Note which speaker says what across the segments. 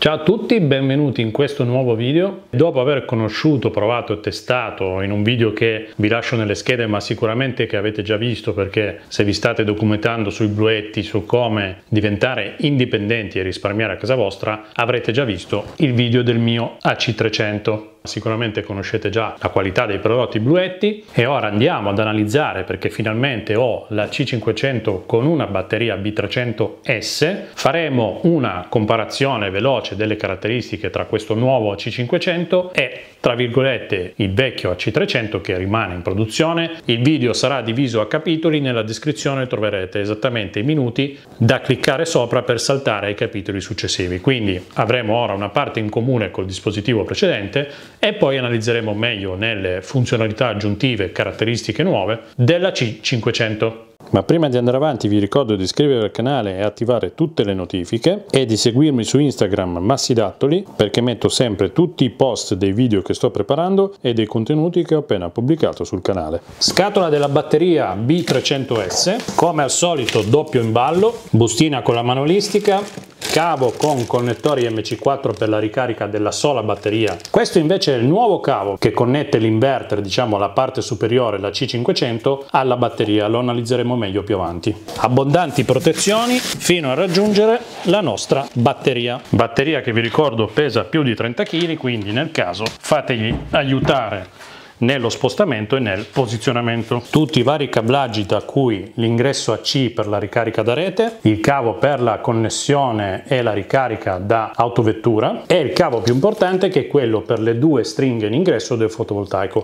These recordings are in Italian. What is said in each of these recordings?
Speaker 1: Ciao a tutti, benvenuti in questo nuovo video. Dopo aver conosciuto, provato e testato in un video che vi lascio nelle schede, ma sicuramente che avete già visto perché se vi state documentando sui bluetti, su come diventare indipendenti e risparmiare a casa vostra, avrete già visto il video del mio AC300. Sicuramente conoscete già la qualità dei prodotti bluetti e ora andiamo ad analizzare, perché finalmente ho la C500 con una batteria B300S. Faremo una comparazione veloce delle caratteristiche tra questo nuovo AC500 e, tra virgolette, il vecchio AC300 che rimane in produzione. Il video sarà diviso a capitoli, nella descrizione troverete esattamente i minuti da cliccare sopra per saltare ai capitoli successivi. Quindi avremo ora una parte in comune col dispositivo precedente e poi analizzeremo meglio nelle funzionalità aggiuntive e caratteristiche nuove della C500. Ma prima di andare avanti vi ricordo di iscrivervi al canale e attivare tutte le notifiche e di seguirmi su Instagram Massidattoli, perché metto sempre tutti i post dei video che sto preparando e dei contenuti che ho appena pubblicato sul canale. Scatola della batteria B300S, come al solito doppio imballo, bustina con la manolistica, cavo con connettori MC4 per la ricarica della sola batteria. Questo invece è il nuovo cavo che connette l'inverter, diciamo la parte superiore, la C500, alla batteria. Lo analizzeremo meglio più avanti. Abbondanti protezioni fino a raggiungere la nostra batteria. Batteria che vi ricordo pesa più di 30 kg, quindi nel caso fategli aiutare nello spostamento e nel posizionamento. Tutti i vari cablaggi, da cui l'ingresso AC per la ricarica da rete, il cavo per la connessione e la ricarica da autovettura e il cavo più importante che è quello per le due stringhe in ingresso del fotovoltaico.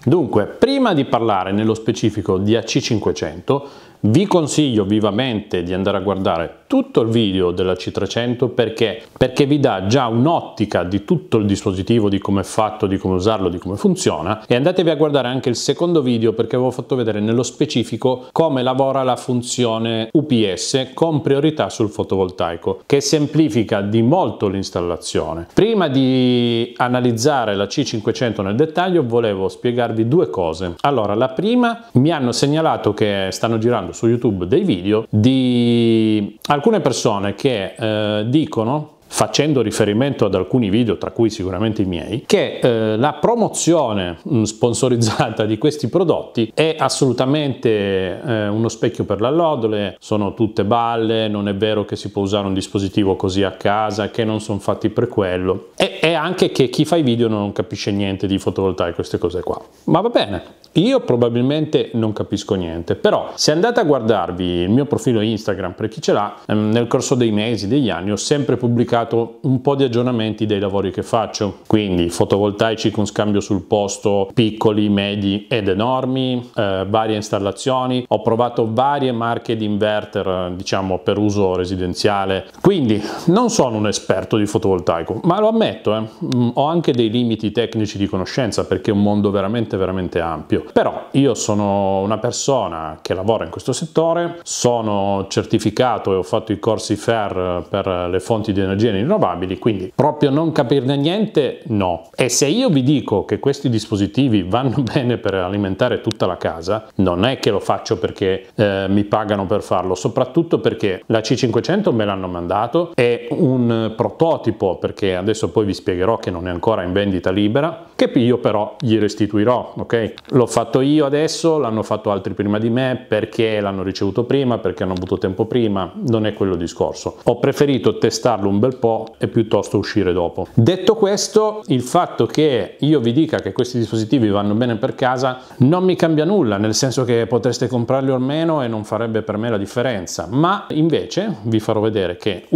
Speaker 1: Dunque, prima di parlare nello specifico di AC500, vi consiglio vivamente di andare a guardare tutto il video della C300 perché vi dà già un'ottica di tutto il dispositivo, di come è fatto, di come usarlo, di come funziona, e andatevi a guardare anche il secondo video perché avevo fatto vedere nello specifico come lavora la funzione UPS con priorità sul fotovoltaico, che semplifica di molto l'installazione. Prima di analizzare la C500 nel dettaglio volevo spiegarvi due cose. Allora, la prima, mi hanno segnalato che stanno girando su YouTube dei video di alcune persone che dicono, facendo riferimento ad alcuni video, tra cui sicuramente i miei, che la promozione sponsorizzata di questi prodotti è assolutamente uno specchio per l'allodole, sono tutte balle, non è vero che si può usare un dispositivo così a casa, che non sono fatti per quello, e anche che chi fa i video non capisce niente di fotovoltaico, queste cose qua. Ma va bene, io probabilmente non capisco niente, però se andate a guardarvi il mio profilo Instagram, per chi ce l'ha, nel corso dei mesi, degli anni, ho sempre pubblicato un po' di aggiornamenti dei lavori che faccio, quindi fotovoltaici con scambio sul posto, piccoli, medi ed enormi, varie installazioni, ho provato varie marche di inverter, diciamo per uso residenziale, quindi non sono un esperto di fotovoltaico, ma lo ammetto, ho anche dei limiti tecnici di conoscenza perché è un mondo veramente ampio, però io sono una persona che lavora in questo settore, sono certificato e ho fatto i corsi FAIR per le fonti di energia rinnovabili, quindi proprio non capirne niente no. E se io vi dico che questi dispositivi vanno bene per alimentare tutta la casa, non è che lo faccio perché mi pagano per farlo, soprattutto perché la C500 me l'hanno mandato, è un prototipo, perché adesso poi vi spiegherò che non è ancora in vendita libera, che io però gli restituirò, ok? L'ho fatto io adesso, l'hanno fatto altri prima di me, perché l'hanno ricevuto prima, perché hanno avuto tempo prima, non è quello il discorso. Ho preferito testarlo un bel po' e piuttosto uscire dopo. Detto questo, il fatto che io vi dica che questi dispositivi vanno bene per casa non mi cambia nulla, nel senso che potreste comprarli o meno e non farebbe per me la differenza, ma invece vi farò vedere che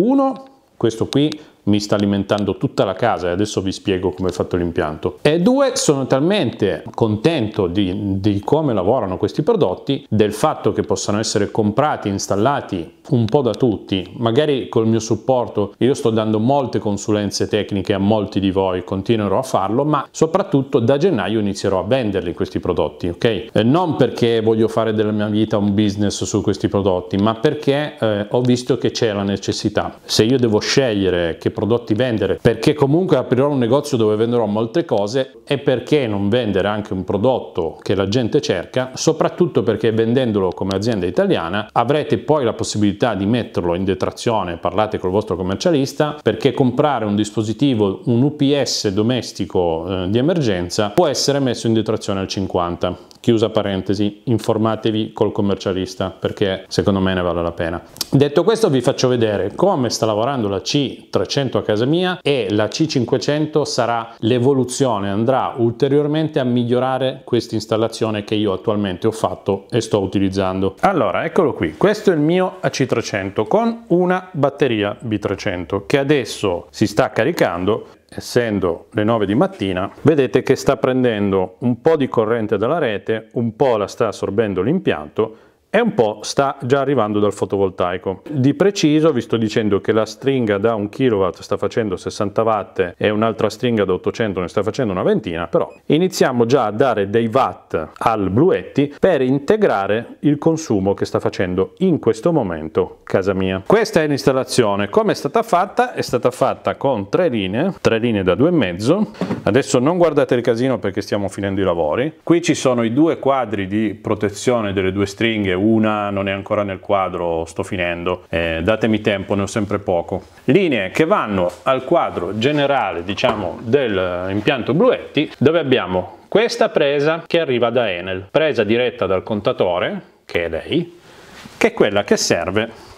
Speaker 1: questo qui mi sta alimentando tutta la casa e adesso vi spiego come è fatto l'impianto, e due, sono talmente contento di come lavorano questi prodotti, del fatto che possano essere comprati, installati un po' da tutti, magari col mio supporto. Io sto dando molte consulenze tecniche a molti di voi, continuerò a farlo, ma soprattutto da gennaio inizierò a venderli questi prodotti, ok? Non perché voglio fare della mia vita un business su questi prodotti, ma perché ho visto che c'è la necessità. Se io devo scegliere che prodotti vendere, perché comunque aprirò un negozio dove venderò molte cose, e perché non vendere anche un prodotto che la gente cerca, soprattutto perché vendendolo come azienda italiana avrete poi la possibilità di metterlo in detrazione, parlate col vostro commercialista, perché comprare un dispositivo, un UPS domestico di emergenza può essere messo in detrazione al 50%. Chiusa parentesi, informatevi col commercialista perché secondo me ne vale la pena. Detto questo, vi faccio vedere come sta lavorando la C300 a casa mia, e la C500 sarà l'evoluzione, andrà ulteriormente a migliorare questa installazione che io attualmente ho fatto e sto utilizzando. Allora, eccolo qui, questo è il mio AC300 con una batteria B300 che adesso si sta caricando. Essendo le 9 di mattina, vedete che sta prendendo un po' di corrente dalla rete, un po' la sta assorbendo l'impianto e un po' sta già arrivando dal fotovoltaico. Di preciso vi sto dicendo che la stringa da 1 kW sta facendo 60 watt e un'altra stringa da 800 ne sta facendo una ventina, però iniziamo già a dare dei watt al Bluetti per integrare il consumo che sta facendo in questo momento casa mia. Questa è l'installazione. Come è stata fatta? È stata fatta con 3 linee da 2,5. Adesso non guardate il casino perché stiamo finendo i lavori. Qui ci sono i 2 quadri di protezione delle 2 stringhe, una non è ancora nel quadro, sto finendo, datemi tempo, ne ho sempre poco. Linee che vanno al quadro generale, diciamo, dell'impianto Bluetti, dove abbiamo questa presa che arriva da Enel, presa diretta dal contatore, che è lei, che è quella che serve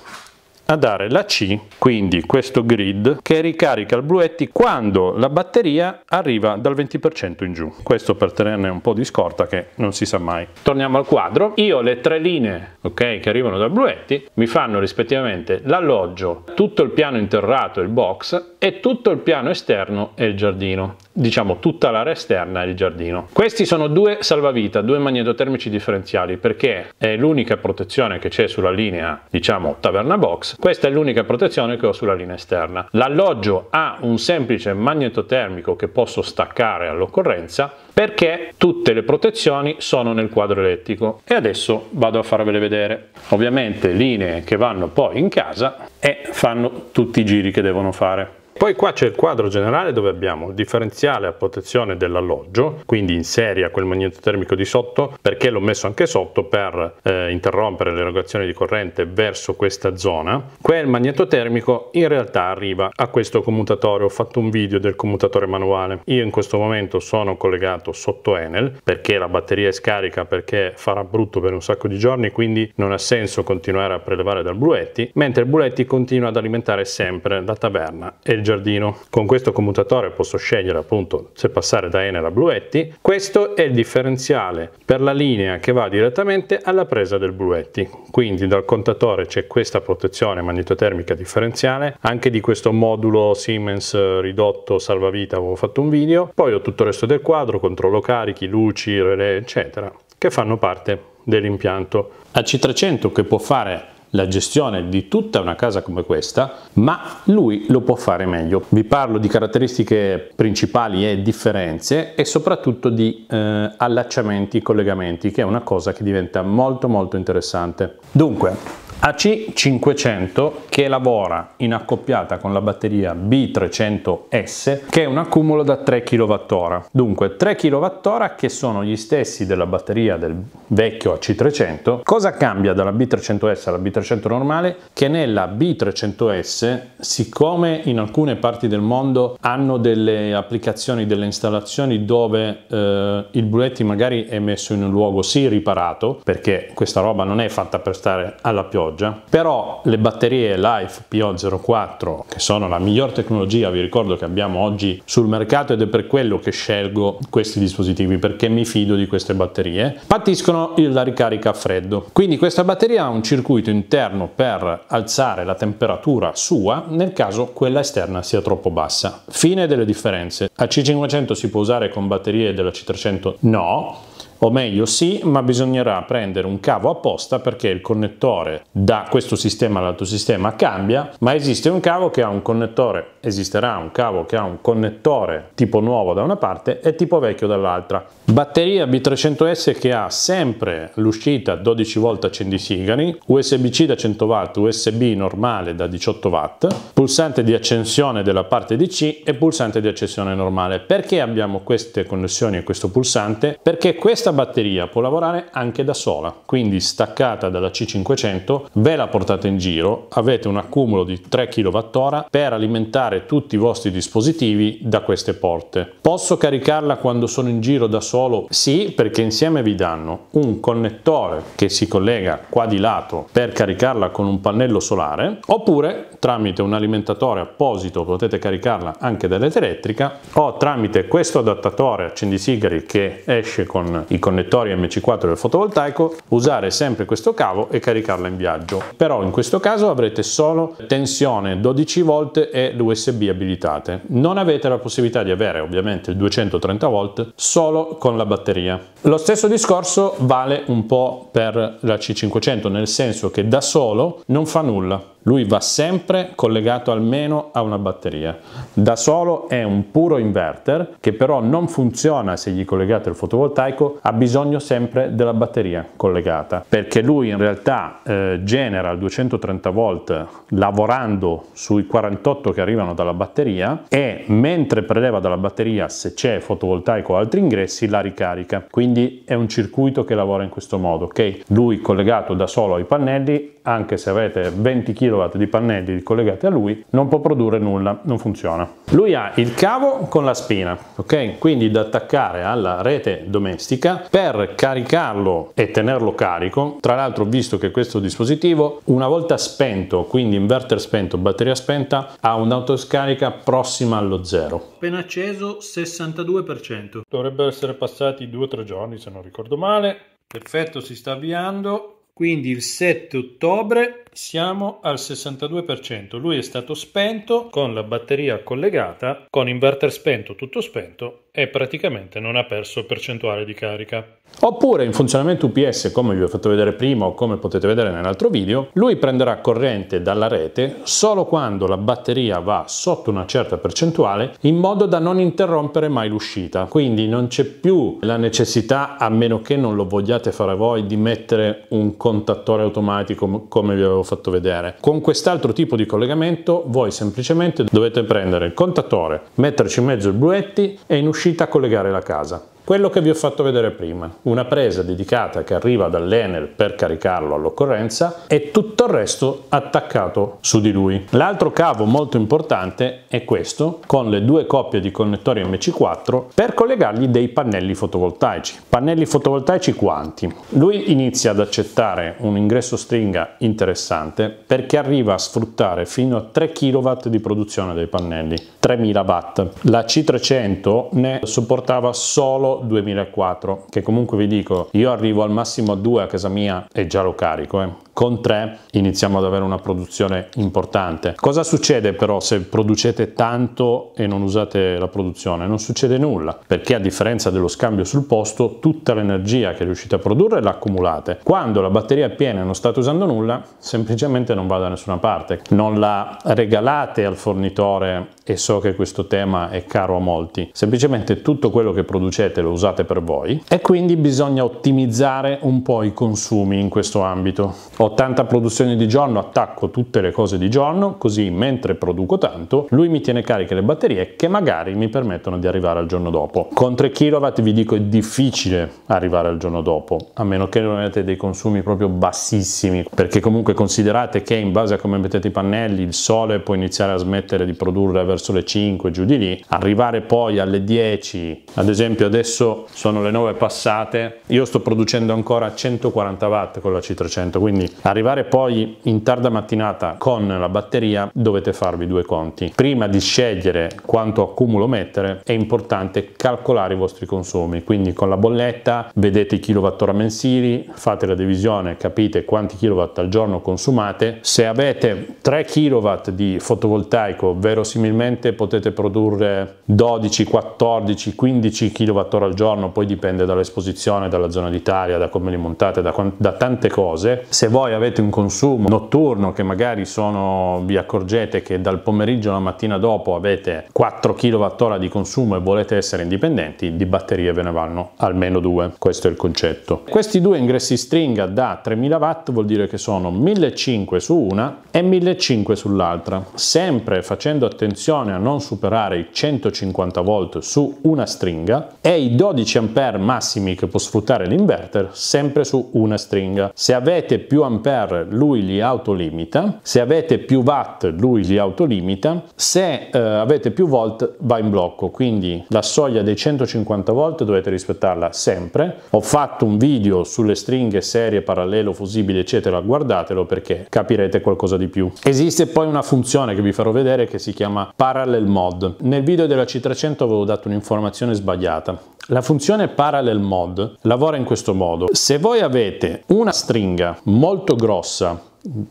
Speaker 1: a dare la C, quindi questo grid che ricarica il Bluetti quando la batteria arriva dal 20% in giù. Questo per tenerne un po' di scorta, che non si sa mai. Torniamo al quadro. Io le 3 linee, ok, che arrivano dal Bluetti mi fanno rispettivamente l'alloggio, tutto il piano interrato e il box, e tutto il piano esterno e il giardino. Diciamo tutta l'area esterna e il giardino. Questi sono 2 salvavita, 2 magnetotermici differenziali, perché è l'unica protezione che c'è sulla linea, diciamo, taverna box. Questa è l'unica protezione che ho sulla linea esterna. L'alloggio ha un semplice magnetotermico che posso staccare all'occorrenza, perché tutte le protezioni sono nel quadro elettrico, e adesso vado a farvele vedere. Ovviamente linee che vanno poi in casa e fanno tutti i giri che devono fare. Poi qua c'è il quadro generale dove abbiamo il differenziale a protezione dell'alloggio, quindi in serie a quel magnetotermico di sotto, perché l'ho messo anche sotto per interrompere l'erogazione di corrente verso questa zona. Quel magnetotermico in realtà arriva a questo commutatore. Ho fatto un video del commutatore manuale. Io in questo momento sono collegato sotto Enel perché la batteria è scarica, perché farà brutto per un sacco di giorni, quindi non ha senso continuare a prelevare dal Bluetti, mentre il Bluetti continua ad alimentare sempre la taverna e il giardino. Con questo commutatore posso scegliere appunto se passare da Enel a Bluetti. Questo è il differenziale per la linea che va direttamente alla presa del Bluetti, quindi dal contatore c'è questa protezione magnetotermica differenziale, anche di questo modulo Siemens ridotto salvavita avevo fatto un video. Poi ho tutto il resto del quadro, controllo carichi, luci, relè eccetera, che fanno parte dell'impianto. AC300 che può fare la gestione di tutta una casa come questa, ma lui lo può fare meglio. Vi parlo di caratteristiche principali e differenze, e soprattutto di allacciamenti, collegamenti, che è una cosa che diventa molto interessante. Dunque, AC500 che lavora in accoppiata con la batteria B300S, che è un accumulo da 3 kWh. Dunque 3 kWh che sono gli stessi della batteria del vecchio AC300. Cosa cambia dalla B300S alla B300 normale? Che nella B300S, siccome in alcune parti del mondo hanno delle applicazioni, delle installazioni dove il Bluetti magari è messo in un luogo sì riparato, perché questa roba non è fatta per stare alla pioggia, però le batterie Life PO04, che sono la miglior tecnologia, vi ricordo, che abbiamo oggi sul mercato, ed è per quello che scelgo questi dispositivi, perché mi fido di queste batterie, patiscono la ricarica a freddo. Quindi questa batteria ha un circuito interno per alzare la temperatura sua nel caso quella esterna sia troppo bassa. Fine delle differenze. A C500 si può usare con batterie della C300? No. O meglio sì, ma bisognerà prendere un cavo apposta, perché il connettore da questo sistema all'altro sistema cambia, ma esiste un cavo che ha un connettore esisterà un cavo che ha un connettore tipo nuovo da una parte e tipo vecchio dall'altra. Batteria B300S che ha sempre l'uscita 12 volt accendisigari, USB-C da 100 watt, USB normale da 18 watt, pulsante di accensione della parte DC e pulsante di accensione normale. Perché abbiamo queste connessioni e questo pulsante? Perché questa batteria può lavorare anche da sola, quindi staccata dalla C500, ve la portate in giro, avete un accumulo di 3 kWh per alimentare tutti i vostri dispositivi da queste porte. Posso caricarla quando sono in giro da solo? Sì, perché insieme vi danno un connettore che si collega qua di lato per caricarla con un pannello solare, oppure tramite un alimentatore apposito potete caricarla anche da rete elettrica, o tramite questo adattatore accendisigari che esce con i connettori MC4 del fotovoltaico, usare sempre questo cavo e caricarla in viaggio. Però in questo caso avrete solo tensione 12 volt e l'USB abilitate. Non avete la possibilità di avere ovviamente il 230 volt solo con la batteria. Lo stesso discorso vale un po' per la C500, nel senso che da solo non fa nulla. Lui va sempre collegato almeno a una batteria. Da solo è un puro inverter che però non funziona se gli collegate il fotovoltaico, ha bisogno sempre della batteria collegata, perché lui in realtà genera il 230 volt lavorando sui 48 che arrivano dalla batteria e mentre preleva dalla batteria, se c'è fotovoltaico o altri ingressi, la ricarica. Quindi è un circuito che lavora in questo modo, ok? Lui collegato da solo ai pannelli, anche se avete 20 kW di pannelli collegati a lui, non può produrre nulla, non funziona. Lui ha il cavo con la spina, ok? Quindi da attaccare alla rete domestica per caricarlo e tenerlo carico. Tra l'altro, visto che questo dispositivo una volta spento, quindi inverter spento, batteria spenta, ha un'autoscarica prossima allo zero.
Speaker 2: Appena acceso 62%.
Speaker 1: Dovrebbero essere passati 2 o 3 giorni se non ricordo male. Perfetto, si sta avviando. Quindi il 7 ottobre siamo al 62%. Lui è stato spento con la batteria collegata, con inverter spento, tutto spento, e praticamente non ha perso percentuale di carica. Oppure in funzionamento UPS, come vi ho fatto vedere prima o come potete vedere nell'altro video, lui prenderà corrente dalla rete solo quando la batteria va sotto una certa percentuale, in modo da non interrompere mai l'uscita. Quindi non c'è più la necessità, a meno che non lo vogliate fare voi, di mettere un contattore automatico come vi avevo fatto vedere. Con quest'altro tipo di collegamento voi semplicemente dovete prendere il contattore, metterci in mezzo i bruetti e in uscita collegare la casa. Quello che vi ho fatto vedere prima, una presa dedicata che arriva dall'Enel per caricarlo all'occorrenza e tutto il resto attaccato su di lui. L'altro cavo molto importante è questo, con le due coppie di connettori MC4 per collegargli dei pannelli fotovoltaici. Pannelli fotovoltaici quanti? Lui inizia ad accettare un ingresso stringa interessante perché arriva a sfruttare fino a 3 kW di produzione dei pannelli, 3000 watt. La C300 ne supportava solo 2004, che comunque vi dico, io arrivo al massimo a 2 a casa mia e già lo carico, Con 3 iniziamo ad avere una produzione importante. Cosa succede però se producete tanto e non usate la produzione? Non succede nulla, perché a differenza dello scambio sul posto, tutta l'energia che riuscite a produrre la accumulate. Quando la batteria è piena e non state usando nulla, semplicemente non va da nessuna parte. Non la regalate al fornitore, e so che questo tema è caro a molti, semplicemente tutto quello che producete lo usate per voi, e quindi bisogna ottimizzare un po' i consumi in questo ambito. Ho tanta produzione di giorno, attacco tutte le cose di giorno, così mentre produco tanto lui mi tiene cariche le batterie che magari mi permettono di arrivare al giorno dopo. Con 3 kW vi dico è difficile arrivare al giorno dopo, a meno che non avete dei consumi proprio bassissimi, perché comunque considerate che in base a come mettete i pannelli il sole può iniziare a smettere di produrre verso le 5, giù di lì, arrivare poi alle 10, ad esempio adesso sono le 9 passate, io sto producendo ancora 140 watt con la C300, quindi arrivare poi in tarda mattinata con la batteria dovete farvi due conti. Prima di scegliere quanto accumulo mettere è importante calcolare i vostri consumi, quindi con la bolletta vedete i kilowattora mensili, fate la divisione, capite quanti kilowatt al giorno consumate. Se avete 3 kilowatt di fotovoltaico verosimilmente potete produrre 12, 14, 15 kWh kWh al giorno, poi dipende dall'esposizione, dalla zona d'Italia, da come li montate, da tante cose. Se voi avete un consumo notturno che magari vi accorgete che dal pomeriggio alla mattina dopo avete 4 kWh di consumo e volete essere indipendenti, di batterie ve ne vanno almeno 2. Questo è il concetto. Questi due ingressi stringa da 3000 watt vuol dire che sono 1500 su una e 1500 sull'altra, sempre facendo attenzione a non superare i 150 volt su una stringa e i 12 ampere massimi che può sfruttare l'inverter sempre su una stringa. Se avete più ampere lui li autolimita, se avete più watt lui li autolimita, se avete più volt va in blocco, quindi la soglia dei 150 volt dovete rispettarla sempre. Ho fatto un video sulle stringhe serie, parallelo, fusibili eccetera, guardatelo perché capirete qualcosa di più. Esiste poi una funzione che vi farò vedere che si chiama Parallel Mode. Nel video della C300 avevo dato un'informazione sbagliata. La funzione Parallel Mode lavora in questo modo: se voi avete una stringa molto grossa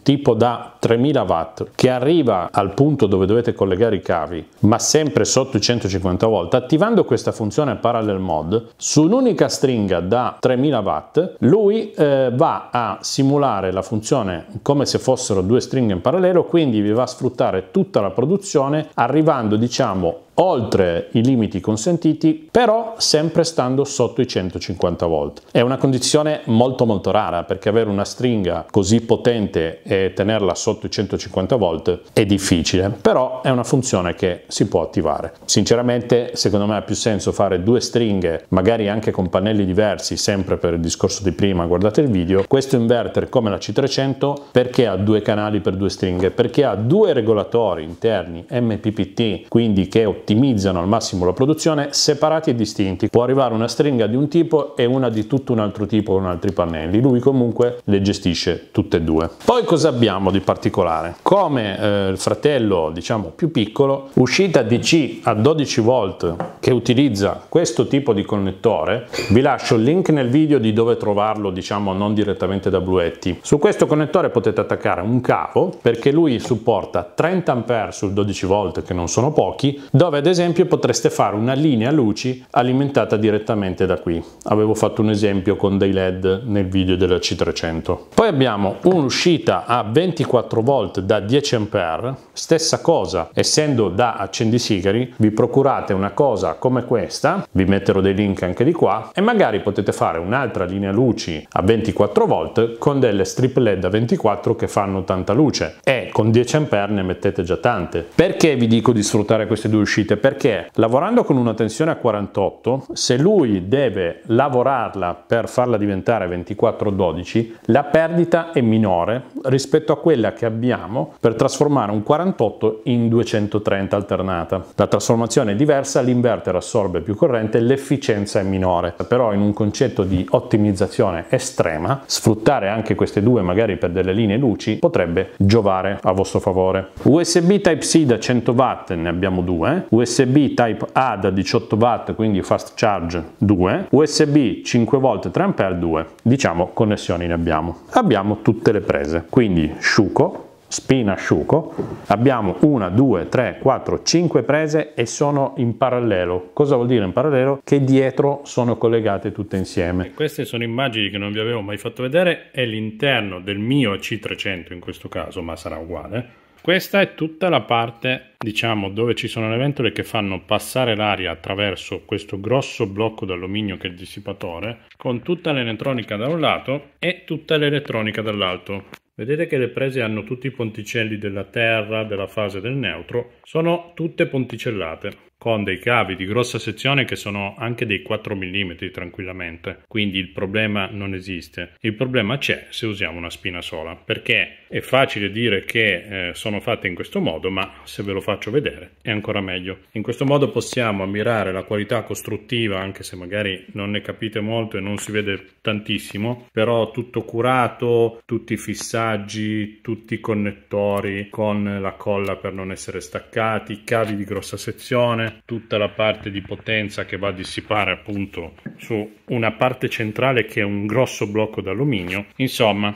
Speaker 1: tipo da 3000 watt che arriva al punto dove dovete collegare i cavi ma sempre sotto i 150 volt, attivando questa funzione Parallel Mode su un'unica stringa da 3000 watt lui va a simulare la funzione come se fossero due stringhe in parallelo, quindi vi va a sfruttare tutta la produzione arrivando diciamo oltre i limiti consentiti, però sempre stando sotto i 150 volt. È una condizione molto rara, perché avere una stringa così potente e tenerla sotto i 150 volt è difficile, però è una funzione che si può attivare. Sinceramente secondo me ha più senso fare due stringhe, magari anche con pannelli diversi, sempre per il discorso di prima, guardate il video. Questo inverter come la C300 perché ha due canali per due stringhe? Perché ha due regolatori interni MPPT, quindi che ottimizzano al massimo la produzione, separati e distinti. Può arrivare una stringa di un tipo e una di tutto un altro tipo con altri pannelli, lui comunque le gestisce tutte e due. Poi cosa abbiamo di particolare? Come il fratello diciamo più piccolo, uscita DC a 12 volt che utilizza questo tipo di connettore. Vi lascio il link nel video di dove trovarlo, diciamo non direttamente da Bluetti. Su questo connettore potete attaccare un cavo perché lui supporta 30 ampere sul 12 volt, che non sono pochi, dove ad esempio potreste fare una linea luci alimentata direttamente da qui. Avevo fatto un esempio con dei LED nel video della C300. Poi abbiamo un'uscita a 24 volt da 10 ampere, stessa cosa, essendo da accendisigari vi procurate una cosa come questa, vi metterò dei link anche di qua, e magari potete fare un'altra linea luci a 24 volt con delle strip LED a 24 che fanno tanta luce, e con 10 ampere ne mettete già tante. Perché vi dico di sfruttare queste due uscite? Perché lavorando con una tensione a 48, se lui deve lavorarla per farla diventare 24-12, la perdita è minore rispetto a quella che abbiamo per trasformare un 48 in 230 alternata. La trasformazione è diversa, l'inverter assorbe più corrente, l'efficienza è minore, però in un concetto di ottimizzazione estrema sfruttare anche queste due magari per delle linee luci potrebbe giovare a vostro favore. USB Type-C da 100 watt ne abbiamo due, USB Type A da 18 watt, quindi fast charge 2, USB 5 volt 3 ampere 2, diciamo connessioni ne abbiamo. Abbiamo tutte le prese, quindi Sciuco, spina Sciuco, abbiamo 1, 2, 3, 4, 5 prese e sono in parallelo. Cosa vuol dire in parallelo? Che dietro sono collegate tutte insieme.
Speaker 2: E queste sono immagini che non vi avevo mai fatto vedere, è l'interno del mio C300 in questo caso, ma sarà uguale. Questa è tutta la parte, diciamo, dove ci sono le ventole che fanno passare l'aria attraverso questo grosso blocco d'alluminio che è il dissipatore, con tutta l'elettronica da un lato e tutta l'elettronica dall'altro. Vedete che le prese hanno tutti i ponticelli della terra, della fase del neutro, sono tutte ponticellate, con dei cavi di grossa sezione che sono anche dei 4 mm tranquillamente, quindi il problema non esiste. Il problema c'è se usiamo una spina sola, perché è facile dire che sono fatte in questo modo, ma se ve lo faccio vedere è ancora meglio. In questo modo possiamo ammirare la qualità costruttiva, anche se magari non ne capite molto e non si vede tantissimo, però tutto curato, tutti i fissaggi, tutti i connettori con la colla per non essere staccati, cavi di grossa sezione, tutta la parte di potenza che va a dissipare appunto su una parte centrale che è un grosso blocco d'alluminio. Insomma,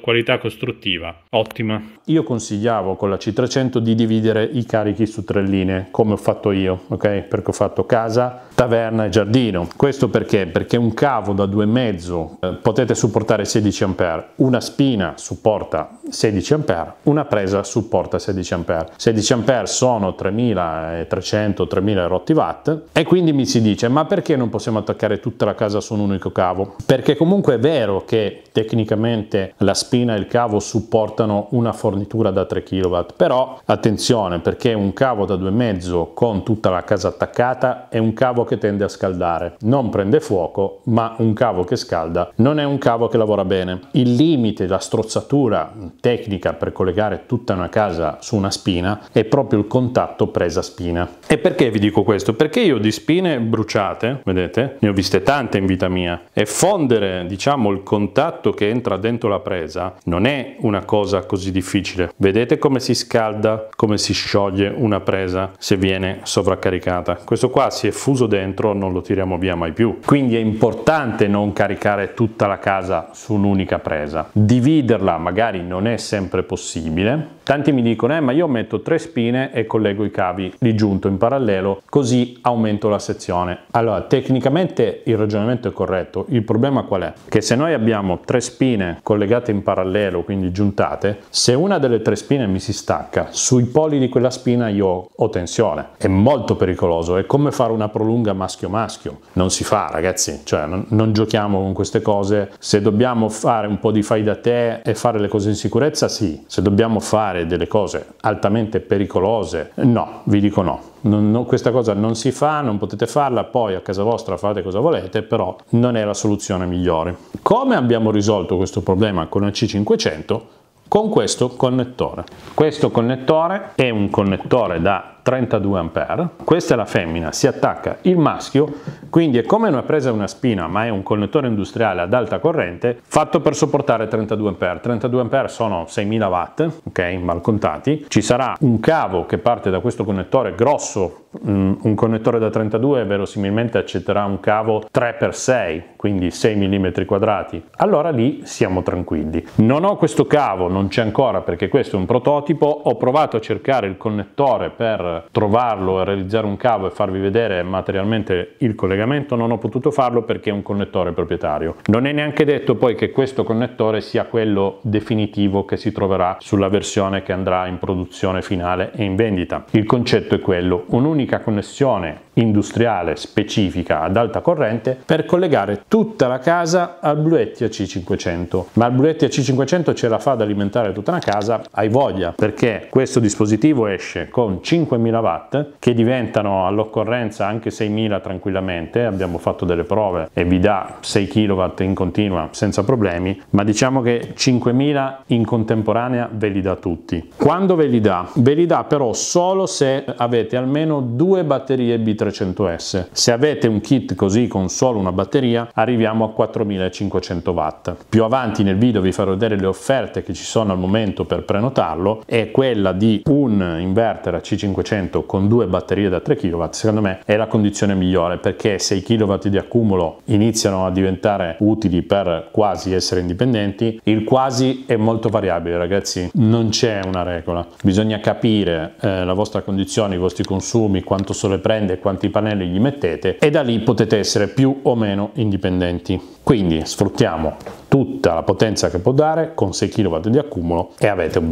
Speaker 2: qualità costruttiva ottima.
Speaker 1: Io consigliavo con la C300 di dividere i carichi su 3 linee, come ho fatto io, ok? Perché ho fatto casa, taverna e giardino. Questo perché? Perché un cavo da 2,5 potete supportare 16 A, una spina supporta 16 A, una presa supporta 16 A. 16 A sono 3300, 3000 rotti watt, e quindi mi si dice: ma perché non possiamo attaccare tutta la casa su un unico cavo? Perché comunque è vero che tecnicamente la spina e il cavo supportano una fornitura da 3 kW, però attenzione, perché un cavo da 2,5 con tutta la casa attaccata è un cavo che tende a scaldare, non prende fuoco, ma un cavo che scalda non è un cavo che lavora bene. Il limite, la strozzatura tecnica per collegare tutta una casa su una spina è proprio il contatto presa spina. E perché vi dico questo? Perché io di spine bruciate, vedete, ne ho viste tante in vita mia, e fondere, diciamo, il contatto che entra dentro la presa non è una cosa così difficile. Vedete come si scalda, come si scioglie una presa se viene sovraccaricata. Questo qua si è fuso dentro, non lo tiriamo via mai più. Quindi è importante non caricare tutta la casa su un'unica presa. Dividerla magari non è sempre possibile. Tanti mi dicono: ma io metto 3 spine e collego i cavi li giunto in parallelo, così aumento la sezione. Allora, tecnicamente il ragionamento è corretto. Il problema qual è? Che se noi abbiamo 3 spine collegate in parallelo, quindi giuntate, se una delle 3 spine mi si stacca, sui poli di quella spina io ho tensione. È molto pericoloso, è come fare una prolunga maschio-maschio. Non si fa, ragazzi, cioè non giochiamo con queste cose. Se dobbiamo fare un po' di fai da te e fare le cose in sicurezza, sì. Se dobbiamo fare delle cose altamente pericolose, no, vi dico no. Questa cosa non si fa, non potete farla, poi a casa vostra fate cosa volete, però non è la soluzione migliore. Come abbiamo risolto questo problema con la C500? Con questo connettore. Questo connettore è un connettore da 32 A, questa è la femmina, si attacca il maschio, quindi è come una presa una spina, ma è un connettore industriale ad alta corrente fatto per sopportare 32 A. 32 A sono 6000 watt, ok, mal contati. Ci sarà un cavo che parte da questo connettore grosso, un connettore da 32 verosimilmente accetterà un cavo 3x6, quindi 6 mm quadrati. Allora lì siamo tranquilli. Non ho questo cavo, non c'è ancora perché questo è un prototipo, ho provato a cercare il connettore per trovarlo e realizzare un cavo e farvi vedere materialmente il collegamento, non ho potuto farlo perché è un connettore proprietario. Non è neanche detto poi che questo connettore sia quello definitivo che si troverà sulla versione che andrà in produzione finale e in vendita. Il concetto è quello: un'unica connessione industriale specifica ad alta corrente per collegare tutta la casa al Bluetti AC500. Ma il Bluetti AC500 ce la fa ad alimentare tutta una casa? Hai voglia, perché questo dispositivo esce con 5000 watt che diventano all'occorrenza anche 6000 tranquillamente. Abbiamo fatto delle prove e vi dà 6 kW in continua senza problemi, ma diciamo che 5000 in contemporanea ve li dà tutti. Quando ve li dà? Ve li dà però solo se avete almeno 2 batterie B300S. Se avete un kit così con solo una batteria arriviamo a 4500 watt. Più avanti nel video vi farò vedere le offerte che ci sono al momento per prenotarlo, e quella di un inverter a C500 con 2 batterie da 3 kW secondo me è la condizione migliore, perché 6 kW di accumulo iniziano a diventare utili per quasi essere indipendenti. Il quasi è molto variabile, ragazzi, non c'è una regola, bisogna capire la vostra condizione, i vostri consumi, quanto sole prende, quanti pannelli gli mettete, e da lì potete essere più o meno indipendenti. Quindi sfruttiamo tutta la potenza che può dare con 6 kW di accumulo e avete un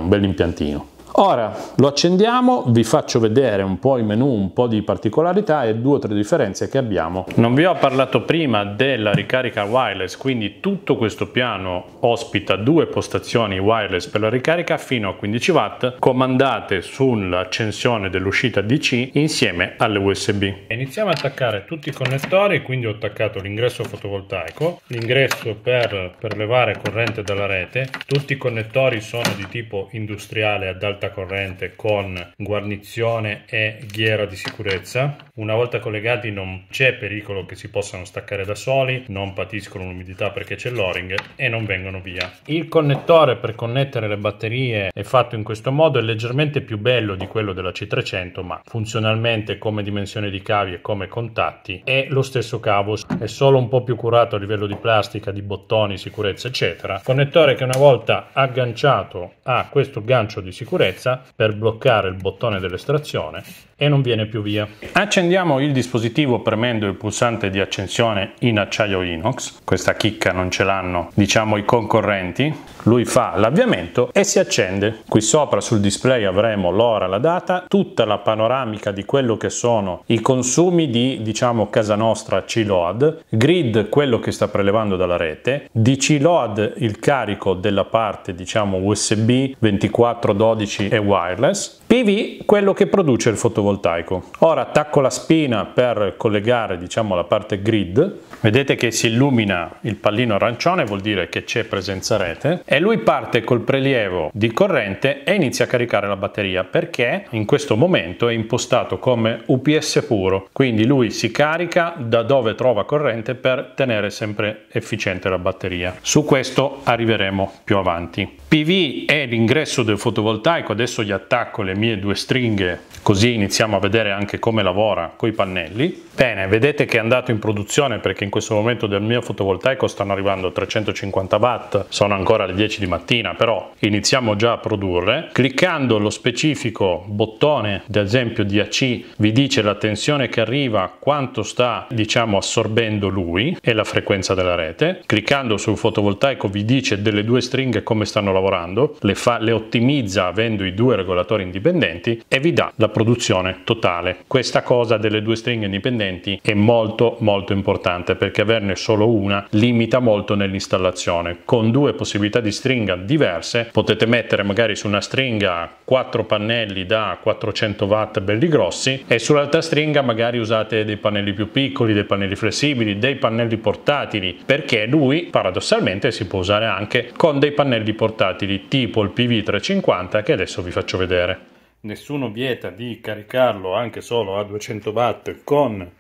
Speaker 1: bel impiantino. Ora lo accendiamo, vi faccio vedere un po' i menu, un po' di particolarità e 2 o 3 differenze che abbiamo. Non vi ho parlato prima della ricarica wireless, quindi tutto questo piano ospita 2 postazioni wireless per la ricarica fino a 15 watt, comandate sull'accensione dell'uscita DC insieme alle USB. Iniziamo a attaccare tutti i connettori, quindi ho attaccato l'ingresso fotovoltaico, l'ingresso per levare corrente dalla rete. Tutti i connettori sono di tipo industriale ad alta corrente con guarnizione e ghiera di sicurezza. Una volta collegati non c'è pericolo che si possano staccare da soli, non patiscono l'umidità perché c'è l'o-ring e non vengono via. Il connettore per connettere le batterie è fatto in questo modo, è leggermente più bello di quello della C300, ma funzionalmente come dimensione di cavi e come contatti è lo stesso cavo, è solo un po' più curato a livello di plastica, di bottoni, sicurezza eccetera. Connettore che una volta agganciato a questo gancio di sicurezza
Speaker 2: sicurezza per bloccare il bottone dell'estrazione e non viene più via. Accendiamo il dispositivo premendo il pulsante di accensione in acciaio inox. Questa chicca non ce l'hanno, diciamo, i concorrenti. Lui fa l'avviamento e si accende. Qui sopra sul display avremo l'ora, la data, tutta la panoramica di quello che sono i consumi di, diciamo, casa nostra C-Load, grid quello che sta prelevando dalla rete, DC Load il carico della parte, diciamo, USB 2412 e wireless, PV quello che produce il fotovoltaico. Ora attacco la spina per collegare, diciamo, la parte grid. Vedete che si illumina il pallino arancione, vuol dire che c'è presenza rete, e lui parte col prelievo di corrente e inizia a caricare la batteria, perché in questo momento è impostato come UPS puro, quindi lui si carica da dove trova corrente per tenere sempre efficiente la batteria. Su questo arriveremo più avanti. PV è l'ingresso del fotovoltaico. Adesso gli attacco le mie due stringhe così iniziamo a vedere anche come lavora coi pannelli. Bene, vedete che è andato in produzione, perché in questo momento del mio fotovoltaico stanno arrivando 350 watt, sono ancora le 10 di mattina, però iniziamo già a produrre. Cliccando lo specifico bottone, ad esempio di AC, vi dice la tensione che arriva, quanto sta, diciamo, assorbendo lui e la frequenza della rete. Cliccando sul fotovoltaico vi dice delle due stringhe come stanno lavorando, le ottimizza avendo i due regolatori indipendenti e vi dà la produzione totale. Questa cosa delle due stringhe indipendenti è molto importante, perché averne solo una limita molto nell'installazione. Con due possibilità di stringa diverse potete mettere magari su una stringa 4 pannelli da 400 watt belli grossi e sull'altra stringa magari usate dei pannelli più piccoli, dei pannelli flessibili, dei pannelli portatili, perché lui paradossalmente si può usare anche con dei pannelli portatili tipo il PV350 che adesso vi faccio vedere. Nessuno vieta di caricarlo anche solo a 200 watt con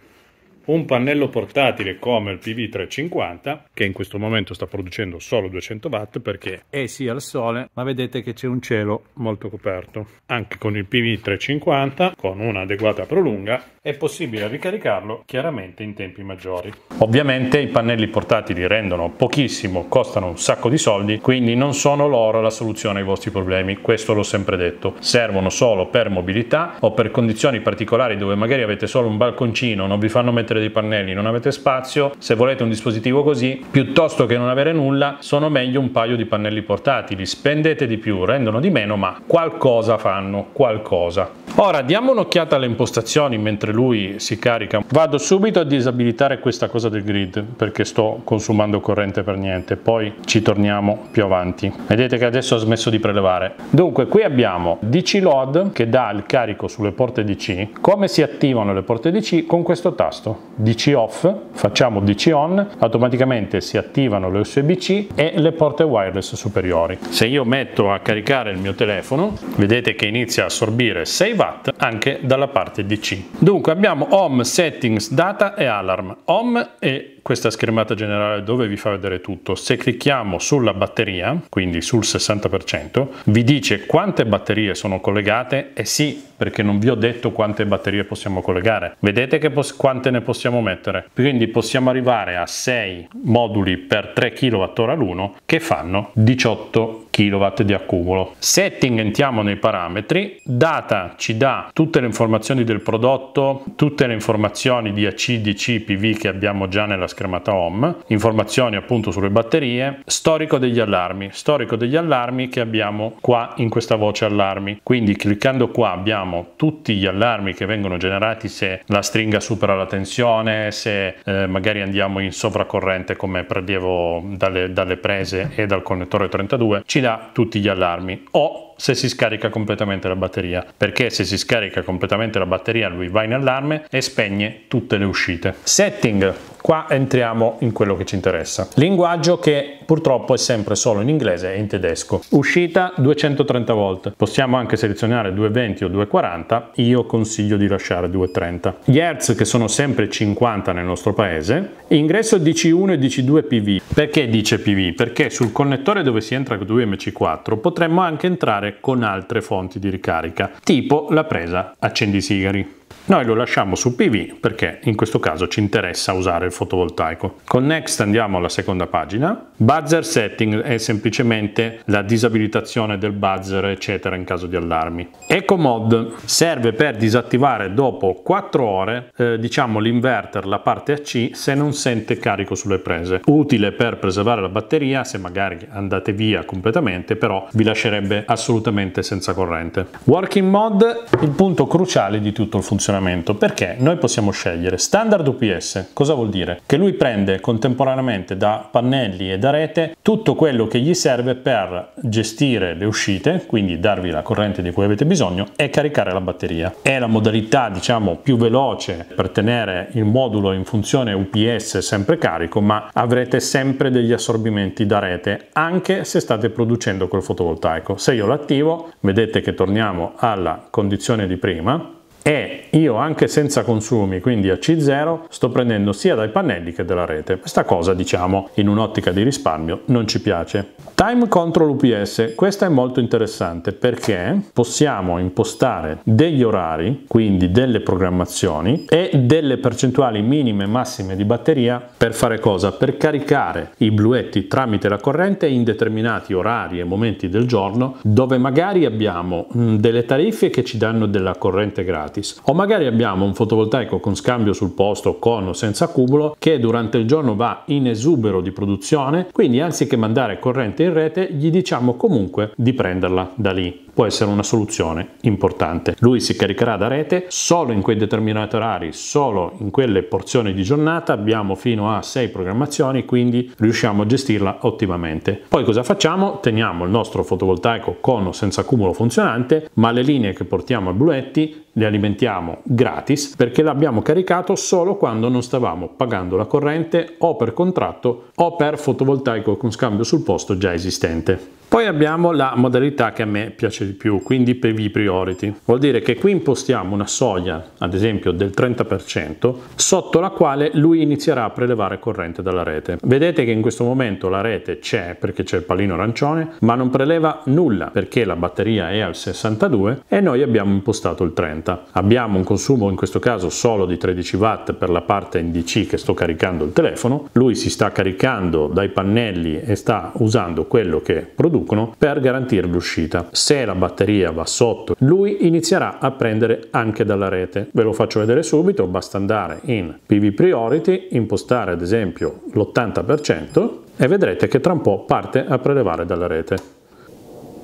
Speaker 2: un pannello portatile come il PV350, che in questo momento sta producendo solo 200 watt perché è sì al sole, ma vedete che c'è un cielo molto coperto. Anche con il PV350, con un'adeguata prolunga, è possibile ricaricarlo chiaramente in tempi maggiori. Ovviamente i pannelli portatili rendono pochissimo, costano un sacco di soldi, quindi non sono loro la soluzione ai vostri problemi, questo l'ho sempre detto. Servono solo per mobilità o per condizioni particolari dove magari avete solo un balconcino, non vi fanno mettere dei pannelli, non avete spazio. Se volete un dispositivo così, piuttosto che non avere nulla, sono meglio un paio di pannelli portatili. Spendete di più, rendono di meno, ma qualcosa fanno, qualcosa. Ora diamo un'occhiata alle impostazioni mentre lui si carica. Vado subito a disabilitare questa cosa del grid perché sto consumando corrente per niente, poi ci torniamo più avanti. Vedete che adesso ha smesso di prelevare. Dunque qui abbiamo DC Load che dà il carico sulle porte DC. Come si attivano le porte DC? Con questo tasto. DC off, facciamo DC on, automaticamente si attivano le USB-C e le porte wireless superiori. Se io metto a caricare il mio telefono, vedete che inizia a assorbire 6 watt anche dalla parte DC. Dunque abbiamo home, settings, data e alarm. Home è questa schermata generale dove vi fa vedere tutto. Se clicchiamo sulla batteria, quindi sul 60%, vi dice quante batterie sono collegate, e sì, perché non vi ho detto quante batterie possiamo collegare. Vedete che quante ne possiamo mettere? Quindi possiamo arrivare a 6 moduli per 3 kWh l'uno che fanno 18 kW di accumulo. Setting, entriamo nei parametri. Data ci dà tutte le informazioni del prodotto, tutte le informazioni di AC, DC, PV che abbiamo già nella schermata home, informazioni appunto sulle batterie, storico degli allarmi che abbiamo qua in questa voce allarmi. Quindi cliccando qua abbiamo tutti gli allarmi che vengono generati se la stringa supera la tensione, se magari andiamo in sovracorrente come prelievo dalle prese e dal connettore 32, ci dà tutti gli allarmi, o se si scarica completamente la batteria, perché se si scarica completamente la batteria lui va in allarme e spegne tutte le uscite. Setting, qua entriamo in quello che ci interessa. Linguaggio che purtroppo è sempre solo in inglese e in tedesco. Uscita 230 volt, possiamo anche selezionare 220 o 240, io consiglio di lasciare 230. Gli hertz che sono sempre 50 nel nostro paese. Ingresso DC1 e DC2 PV. Perché dice PV? Perché sul connettore dove si entra con 2 MC4 potremmo anche entrare con altre fonti di ricarica, tipo la presa accendisigari.
Speaker 1: Noi lo lasciamo su PV perché in questo caso ci interessa usare il fotovoltaico. Con Next andiamo alla seconda pagina. Buzzer setting è semplicemente la disabilitazione del buzzer eccetera in caso di allarmi. Eco Mode serve per disattivare dopo 4 ore diciamo l'inverter, la parte AC, se non sente carico sulle prese. Utile per preservare la batteria se magari andate via completamente, però vi lascerebbe assolutamente senza corrente. Working Mode, il punto cruciale di tutto il funzionamento, perché noi possiamo scegliere standard UPS. Cosa vuol dire? Che lui prende contemporaneamente da pannelli e da rete tutto quello che gli serve per gestire le uscite, quindi darvi la corrente di cui avete bisogno e caricare la batteria. È la modalità diciamo più veloce per tenere il modulo in funzione UPS sempre carico, ma avrete sempre degli assorbimenti da rete anche se state producendo col fotovoltaico. Se io lo attivo, vedete che torniamo alla condizione di prima e io anche senza consumi, quindi a C0, sto prendendo sia dai pannelli che dalla rete. Questa cosa diciamo in un'ottica di risparmio non ci piace. Time Control UPS, questa è molto interessante perché possiamo impostare degli orari, quindi delle programmazioni e delle percentuali minime e massime di batteria per fare cosa? Per caricare i bluetti tramite la corrente in determinati orari e momenti del giorno dove magari abbiamo delle tariffe che ci danno della corrente gratis o magari abbiamo un fotovoltaico con scambio sul posto con o senza cumulo che durante il giorno va in esubero di produzione, quindi anziché mandare corrente in rete gli diciamo comunque di prenderla da lì. Può essere una soluzione importante. Lui si caricherà da rete solo in quei determinati orari, solo in quelle porzioni di giornata, abbiamo fino a 6 programmazioni, quindi riusciamo a gestirla ottimamente. Poi cosa facciamo? Teniamo il nostro fotovoltaico con o senza cumulo funzionante, ma le linee che portiamo a bluetti le alimentiamo gratis perché l'abbiamo caricato solo quando non stavamo pagando la corrente o per contratto o per fotovoltaico con scambio sul posto già esistente. Poi abbiamo la modalità che a me piace di più, quindi PV Priority. Vuol dire che qui impostiamo una soglia, ad esempio del 30%, sotto la quale lui inizierà a prelevare corrente dalla rete. Vedete che in questo momento la rete c'è perché c'è il pallino arancione, ma non preleva nulla perché la batteria è al 62 e noi abbiamo impostato il 30. Abbiamo un consumo in questo caso solo di 13 watt per la parte in DC che sto caricando il telefono. Lui si sta caricando dai pannelli e sta usando quello che produce per garantire l'uscita. Se la batteria va sotto, lui inizierà a prendere anche dalla rete. Ve lo faccio vedere subito, basta andare in PV Priority, impostare ad esempio l'80% e vedrete che tra un po' parte a prelevare dalla rete.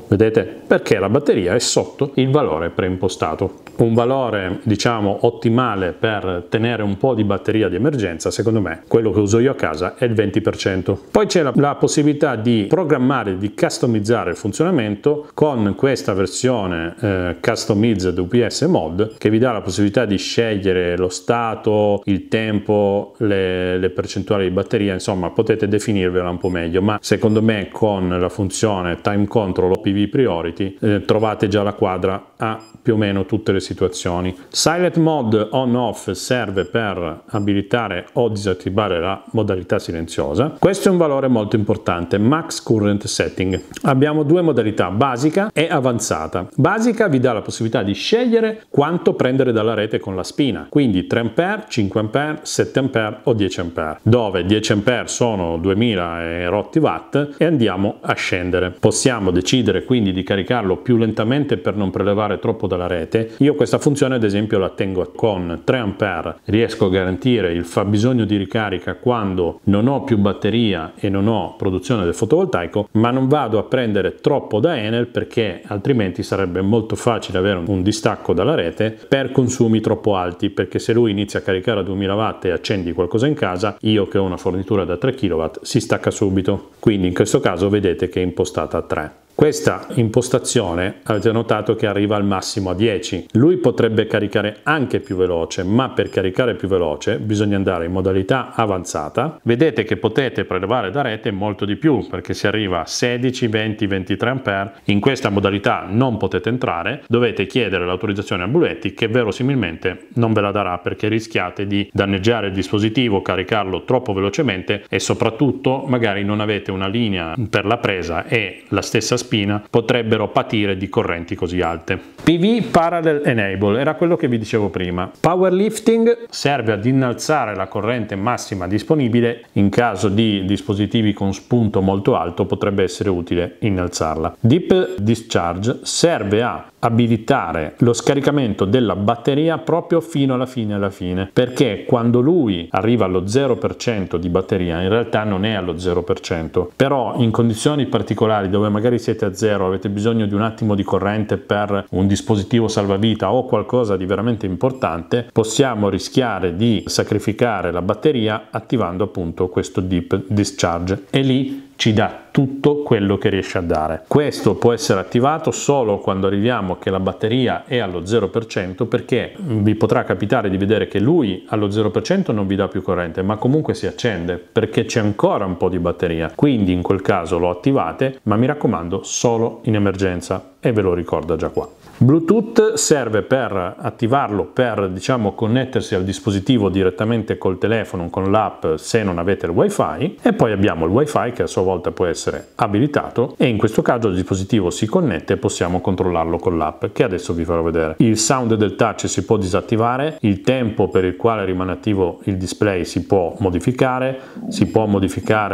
Speaker 1: Vedete? Perché la batteria è sotto il valore preimpostato. Un valore, diciamo, ottimale per tenere un po' di batteria di emergenza, secondo me, quello che uso io a casa è il 20%. Poi c'è la possibilità di programmare, di customizzare il funzionamento con questa versione Customized UPS Mode che vi dà la possibilità di scegliere lo stato, il tempo, le percentuali di batteria, insomma potete definirvela un po' meglio, ma secondo me con la funzione Time Control o PV Priority trovate già la quadra a più o meno tutte le situazioni. Silent Mode On-Off serve per abilitare o disattivare la modalità silenziosa. Questo è un valore molto importante. Max Current Setting. Abbiamo due modalità, basica e avanzata. Basica vi dà la possibilità di scegliere quanto prendere dalla rete con la spina, quindi 3 A, 5 A, 7 A o 10 A, dove 10 A sono 2000 e rotti watt e andiamo a scendere. Possiamo decidere quindi di caricarlo più lentamente per non prelevare troppo dalla rete. Io questa funzione ad esempio la tengo con 3 A, riesco a garantire il fabbisogno di ricarica quando non ho più batteria e non ho produzione del fotovoltaico, ma non vado a prendere troppo da Enel perché altrimenti sarebbe molto facile avere un distacco dalla rete per consumi troppo alti, perché se lui inizia a caricare a 2000 watt e accendi qualcosa in casa, io che ho una fornitura da 3 kW si stacca subito. Quindi in questo caso vedete che è impostata a 3. Questa impostazione avete notato che arriva al massimo a 10. Lui potrebbe caricare anche più veloce, ma per caricare più veloce bisogna andare in modalità avanzata. Vedete che potete prelevare da rete molto di più perché si arriva a 16, 20, 23 A. In questa modalità non potete entrare, dovete chiedere l'autorizzazione a Buletti che verosimilmente non ve la darà perché rischiate di danneggiare il dispositivo, caricarlo troppo velocemente e soprattutto magari non avete una linea per la presa e la stessa spina potrebbero patire di correnti così alte. PV Parallel Enable era quello che vi dicevo prima. Powerlifting serve ad innalzare la corrente massima disponibile. In caso di dispositivi con spunto molto alto potrebbe essere utile innalzarla. Deep Discharge serve a abilitare lo scaricamento della batteria proprio fino alla fine, perché quando lui arriva allo 0% di batteria in realtà non è allo 0%, però in condizioni particolari dove magari siete a zero, avete bisogno di un attimo di corrente per un dispositivo salvavita o qualcosa di veramente importante, possiamo rischiare di sacrificare la batteria attivando appunto questo Deep Discharge, e lì ci dà tutto quello che riesce a dare. Questo può essere attivato solo quando arriviamo che la batteria è allo 0%, perché vi potrà capitare di vedere che lui allo 0% non vi dà più corrente, ma comunque si accende perché c'è ancora un po' di batteria. Quindi in quel caso lo attivate, ma mi raccomando solo in emergenza, e ve lo ricorda già qua. Bluetooth serve per attivarlo, per connettersi al dispositivo direttamente col telefono, con l'app, se non avete il wifi, e poi abbiamo il wifi che a sua volta può essere abilitato, e in questo caso il dispositivo si connette e possiamo controllarlo con l'app che adesso vi farò vedere. Il sound del touch si può disattivare, il tempo per il quale rimane attivo il display si può modificare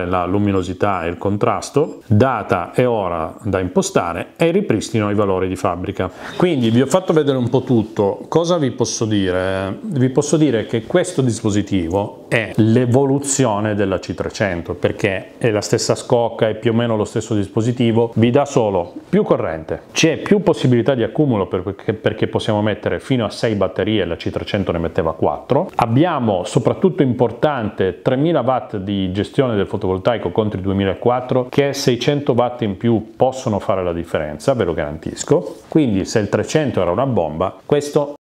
Speaker 1: la luminosità e il contrasto, data e ora da impostare e il ripristino ai valori di fabbrica. Quindi vi ho fatto vedere un po' tutto. Cosa vi posso dire? Vi posso dire che questo dispositivo è l'evoluzione della C300, perché è la stessa scocca, è più o meno lo stesso dispositivo, vi dà solo più corrente, c'è più possibilità di accumulo perché possiamo mettere fino a 6 batterie, la C300 ne metteva 4, abbiamo soprattutto importante 3000 watt di gestione del fotovoltaico contro i 2004, che 600 watt in più possono fare la differenza, ve lo garantisco. Quindi se il 300 era una bomba, questo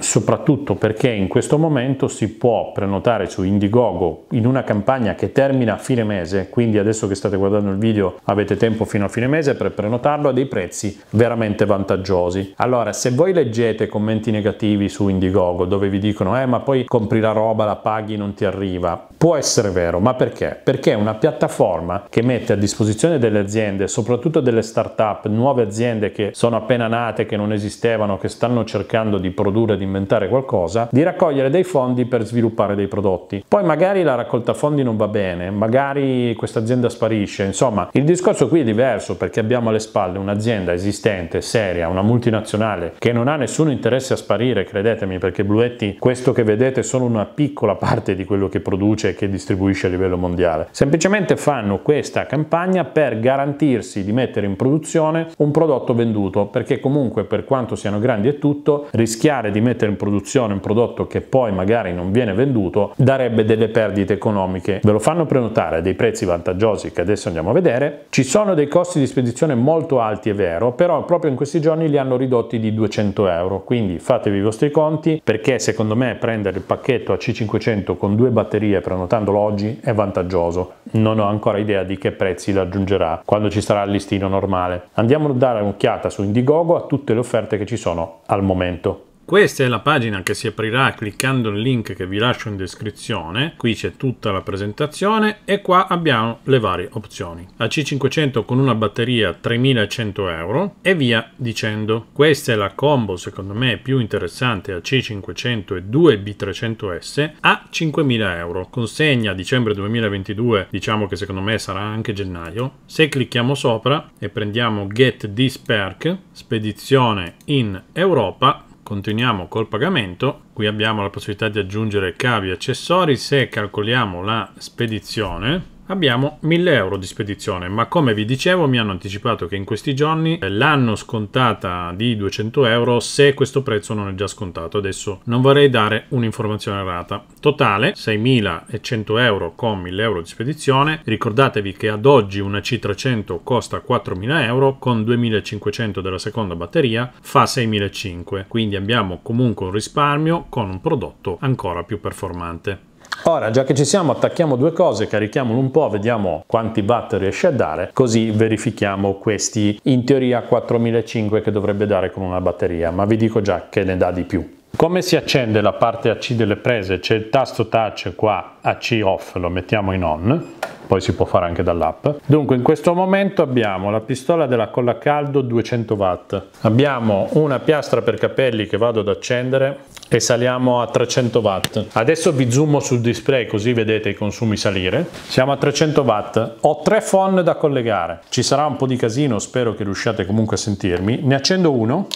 Speaker 1: soprattutto perché in questo momento si può prenotare su Indiegogo in una campagna che termina a fine mese, quindi adesso che state guardando il video avete tempo fino a fine mese per prenotarlo a dei prezzi veramente vantaggiosi. Allora, se voi leggete commenti negativi su Indiegogo dove vi dicono ma poi compri la roba, la paghi, non ti arriva, può essere vero, ma perché? Perché è una piattaforma che mette a disposizione delle aziende, soprattutto delle start-up, nuove aziende che sono appena nate, che non esistevano, che stanno cercando di produrre, di inventare qualcosa, di raccogliere dei fondi per sviluppare dei prodotti. Poi magari la raccolta fondi non va bene, magari questa azienda sparisce, insomma il discorso qui è diverso, perché abbiamo alle spalle un'azienda esistente, seria, una multinazionale che non ha nessun interesse a sparire, credetemi, perché Bluetti, questo che vedete, è solo una piccola parte di quello che produce e che distribuisce a livello mondiale. Semplicemente fanno questa campagna per garantirsi di mettere in produzione un prodotto venduto, perché comunque per quanto siano grandi e tutto, rischiare di mettere in produzione un prodotto che poi magari non viene venduto darebbe delle perdite economiche. Ve lo fanno prenotare a dei prezzi vantaggiosi che adesso andiamo a vedere. Ci sono dei costi di spedizione molto alti, è vero, però proprio in questi giorni li hanno ridotti di 200 euro, quindi fatevi i vostri conti, perché secondo me prendere il pacchetto a C500 con 2 batterie prenotandolo oggi è vantaggioso. Non ho ancora idea di che prezzi lo aggiungerà quando ci sarà il listino normale. Andiamo a dare un'occhiata su Indiegogo a tutte le offerte che ci sono al momento.
Speaker 2: Questa è la pagina che si aprirà cliccando il link che vi lascio in descrizione. Qui c'è tutta la presentazione e qua abbiamo le varie opzioni. La C500 con una batteria 3100 euro e via dicendo. Questa è la combo secondo me più interessante a C500 e 2 B300S a 5000 euro. Consegna a dicembre 2022, diciamo che secondo me sarà anche gennaio. Se clicchiamo sopra e prendiamo Get This Perk, spedizione in Europa, continuiamo col pagamento. Qui abbiamo la possibilità di aggiungere cavi e accessori. Se calcoliamo la spedizione abbiamo 1000 euro di spedizione, ma come vi dicevo mi hanno anticipato che in questi giorni l'hanno scontata di 200 euro se questo prezzo non è già scontato. Adesso non vorrei dare un'informazione errata. Totale 6100 euro con 1000 euro di spedizione. Ricordatevi che ad oggi una C300 costa 4000 euro, con 2500 della seconda batteria fa 6500, quindi abbiamo comunque un risparmio con un prodotto ancora più performante.
Speaker 1: Ora, già che ci siamo, attacchiamo due cose, carichiamolo un po', vediamo quanti watt riesce a dare, così verifichiamo questi in teoria 4500 che dovrebbe dare con una batteria, ma vi dico già che ne dà di più. Come si accende la parte AC delle prese? C'è il tasto touch qua, AC off, lo mettiamo in on, poi si può fare anche dall'app. Dunque in questo momento abbiamo la pistola della colla a caldo 200 watt, abbiamo una piastra per capelli che vado ad accendere e saliamo a 300 watt. Adesso vi zoomo sul display così vedete i consumi salire. Siamo a 300 watt, ho 3 phon da collegare, ci sarà un po' di casino, spero che riusciate comunque a sentirmi. Ne accendo uno,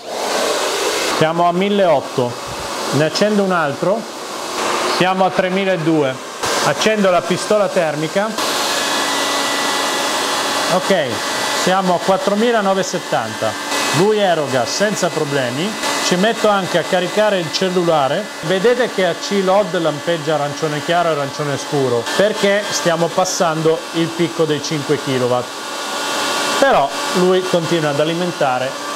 Speaker 1: siamo a 1800, ne accendo un altro, siamo a 3200, accendo la pistola termica, ok, siamo a 4970, lui eroga senza problemi. Ci metto anche a caricare il cellulare, vedete che AC LOD lampeggia arancione chiaro e arancione scuro perché stiamo passando il picco dei 5 kW, però lui continua ad alimentare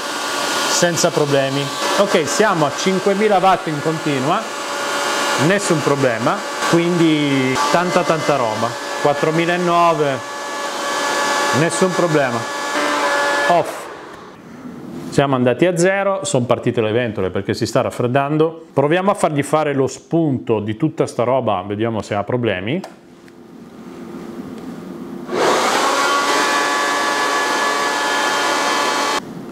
Speaker 1: senza problemi. Ok, siamo a 5000 watt in continua, nessun problema, quindi tanta roba. 4009, nessun problema. Off. Siamo andati a 0, sono partite le ventole perché si sta raffreddando. Proviamo a fargli fare lo spunto di tutta sta roba, vediamo se ha problemi.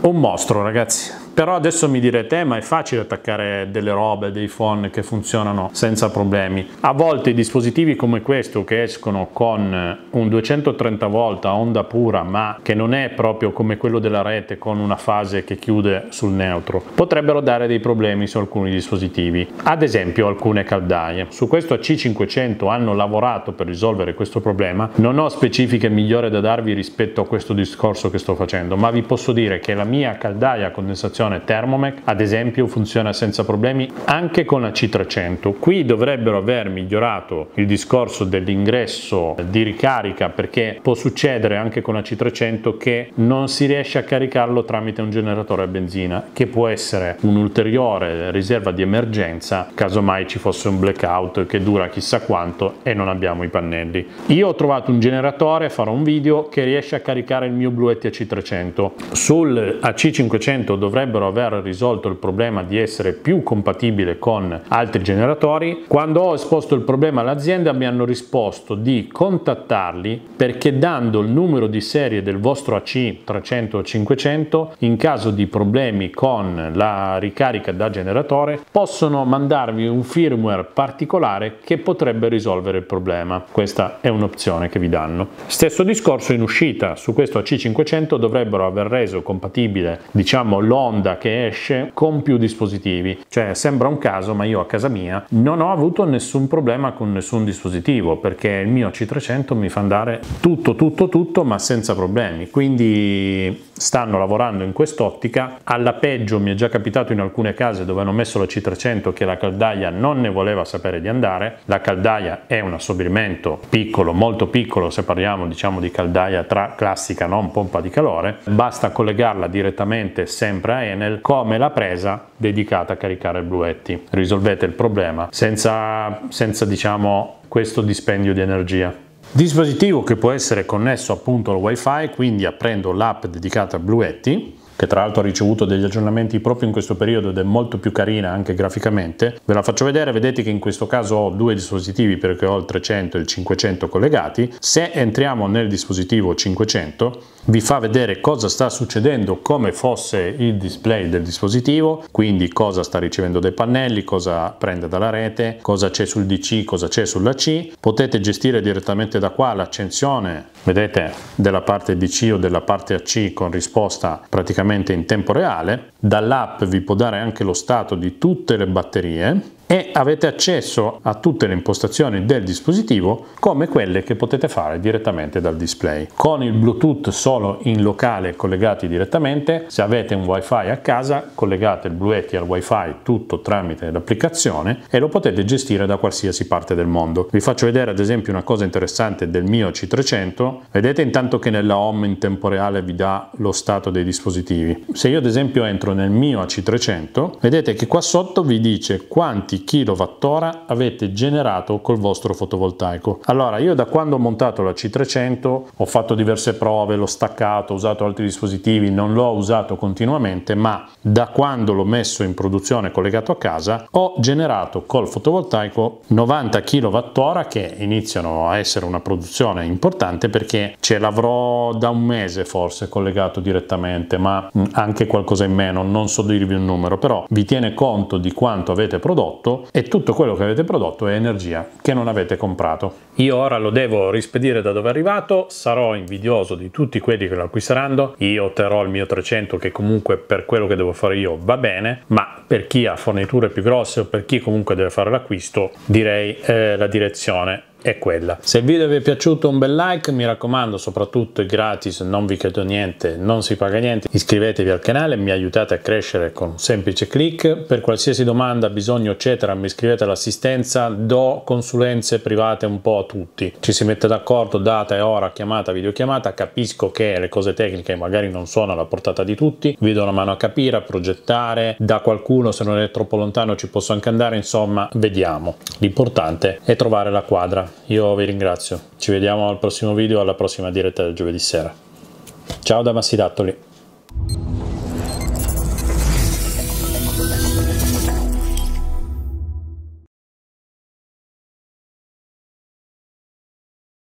Speaker 1: Un mostro, ragazzi. Però adesso mi direte, ma è facile attaccare delle robe, dei phon che funzionano senza problemi. A volte i dispositivi come questo che escono con un 230 volt a onda pura, ma che non è proprio come quello della rete con una fase che chiude sul neutro, potrebbero dare dei problemi su alcuni dispositivi. Ad esempio alcune caldaie. Su questo AC500 hanno lavorato per risolvere questo problema. Non ho specifiche migliori da darvi rispetto a questo discorso che sto facendo, ma vi posso dire che la mia caldaia a condensazione Thermomec ad esempio funziona senza problemi anche con la C300. Qui dovrebbero aver migliorato il discorso dell'ingresso di ricarica, perché può succedere anche con la C300 che non si riesce a caricarlo tramite un generatore a benzina, che può essere un'ulteriore riserva di emergenza caso mai ci fosse un blackout che dura chissà quanto e non abbiamo i pannelli. Io ho trovato un generatore, farò un video, che riesce a caricare il mio Bluetti AC300. Sul AC500 dovrebbero aver risolto il problema di essere più compatibile con altri generatori. Quando ho esposto il problema all'azienda mi hanno risposto di contattarli perché dando il numero di serie del vostro AC300 o 500 in caso di problemi con la ricarica da generatore possono mandarvi un firmware particolare che potrebbe risolvere il problema. Questa è un'opzione che vi danno. Stesso discorso in uscita su questo AC500 dovrebbero aver reso compatibile, diciamo, l'onda che esce con più dispositivi. Cioè sembra un caso, ma io a casa mia non ho avuto nessun problema con nessun dispositivo perché il mio C300 mi fa andare tutto ma senza problemi. Quindi stanno lavorando in quest'ottica. Alla peggio mi è già capitato in alcune case dove hanno messo la C300 che la caldaia non ne voleva sapere di andare. La caldaia è un assorbimento piccolo, molto piccolo, se parliamo diciamo di caldaia classica, non pompa di calore. Basta collegarla direttamente sempre a Enel come la presa dedicata a caricare il Bluetti. Risolvete il problema senza diciamo questo dispendio di energia. Dispositivo che può essere connesso appunto al wifi, quindi aprendo l'app dedicata a Bluetti, che tra l'altro ha ricevuto degli aggiornamenti proprio in questo periodo ed è molto più carina anche graficamente. Ve la faccio vedere, vedete che in questo caso ho due dispositivi perché ho il 300 e il 500 collegati. Se entriamo nel dispositivo 500 vi fa vedere cosa sta succedendo, come fosse il display del dispositivo, quindi cosa sta ricevendo dai pannelli, cosa prende dalla rete, cosa c'è sul DC, cosa c'è sulla C. Potete gestire direttamente da qua l'accensione, vedete, della parte DC o della parte AC con risposta praticamente in tempo reale. Dall'app vi può dare anche lo stato di tutte le batterie e avete accesso a tutte le impostazioni del dispositivo come quelle che potete fare direttamente dal display. Con il Bluetooth solo in locale collegati direttamente, se avete un wifi a casa collegate il Bluetti al wifi tutto tramite l'applicazione e lo potete gestire da qualsiasi parte del mondo. Vi faccio vedere ad esempio una cosa interessante del mio C300. Vedete intanto che nella home in tempo reale vi dà lo stato dei dispositivi. Se io ad esempio entro nel mio AC300, vedete che qua sotto vi dice quanti quanti kilowattora avete generato col vostro fotovoltaico. Allora, io da quando ho montato la C300 ho fatto diverse prove, l'ho staccato, ho usato altri dispositivi, non l'ho usato continuamente, ma da quando l'ho messo in produzione collegato a casa ho generato col fotovoltaico 90 kWh, che iniziano a essere una produzione importante perché ce l'avrò da un mese forse collegato direttamente, ma anche qualcosa in meno, non so dirvi un numero, però vi tiene conto di quanto avete prodotto e tutto quello che avete prodotto è energia che non avete comprato. Io ora lo devo rispedire da dove è arrivato, sarò invidioso di tutti quelli che lo acquisteranno, io terrò il mio 300 che comunque per quello che devo fare io va bene, ma per chi ha forniture più grosse o per chi comunque deve fare l'acquisto direi la direzione è quella. Se il video vi è piaciuto un bel like, mi raccomando, soprattutto è gratis, non vi chiedo niente, non si paga niente, iscrivetevi al canale, mi aiutate a crescere con un semplice click. Per qualsiasi domanda, bisogno eccetera mi iscrivete all'assistenza, do consulenze private un po' a tutti, ci si mette d'accordo, data e ora, chiamata, videochiamata, capisco che le cose tecniche magari non sono alla portata di tutti, vi do una mano a capire, a progettare, da qualcuno se non è troppo lontano ci posso anche andare, insomma vediamo, l'importante è trovare la quadra. Io vi ringrazio, ci vediamo al prossimo video, alla prossima diretta del giovedì sera. Ciao da Massidattoli.